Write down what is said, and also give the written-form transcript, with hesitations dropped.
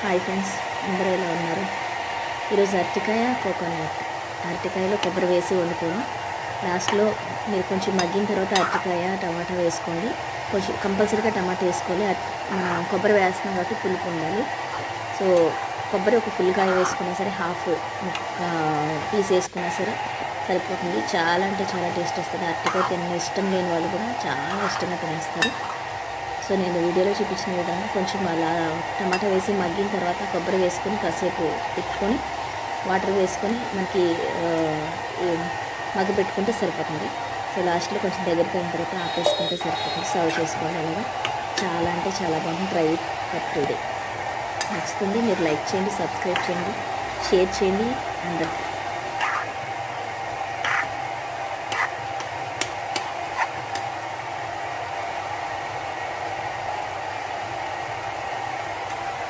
Hi friends, అందరూ ఎలా ఉన్నారు? ఈరోజు అరటికాయ కోకోనట్. అరటికాయలో కొబ్బరి వేసి వండుకోవడం. లాస్ట్లో మీరు కొంచెం మగ్గిన తర్వాత అరటికాయ టమాటా వేసుకోండి. కొంచెం కంపల్సరీగా టమాటా వేసుకోవాలి. మనం కొబ్బరి వేస్తున్నాం కాబట్టి పులుపు ఉండాలి. సో కొబ్బరి ఒక ఫుల్ కాయ వేసుకున్నా సరే, హాఫ్ పీస్ వేసుకున్నా సరే సరిపోతుంది. చాలా అంటే చాలా టేస్ట్ వస్తుంది. అరటికాయ తిన్న ఇష్టం లేని వాళ్ళు కూడా చాలా ఇష్టంగా తినేస్తారు. సో నేను వీడియోలో చూపించిన విధంగా కొంచెం అలా టమాటా వేసి మగ్గిన తర్వాత కొబ్బరి వేసుకొని కాసేపు తిప్పుకొని వాటర్ వేసుకొని మనకి మగ్గ పెట్టుకుంటే సరిపోతుంది. సో లాస్ట్లో కొంచెం దగ్గరికి అయిన తర్వాత ఆపేసుకుంటే సరిపోతుంది. సర్వ్ చేసుకోవాలి. అలాగా చాలా అంటే చాలా బాగుంది. Try for today. నచ్చుతుంది. మీరు లైక్ చేయండి, సబ్స్క్రైబ్ చేయండి, షేర్ చేయండి అందరికీ.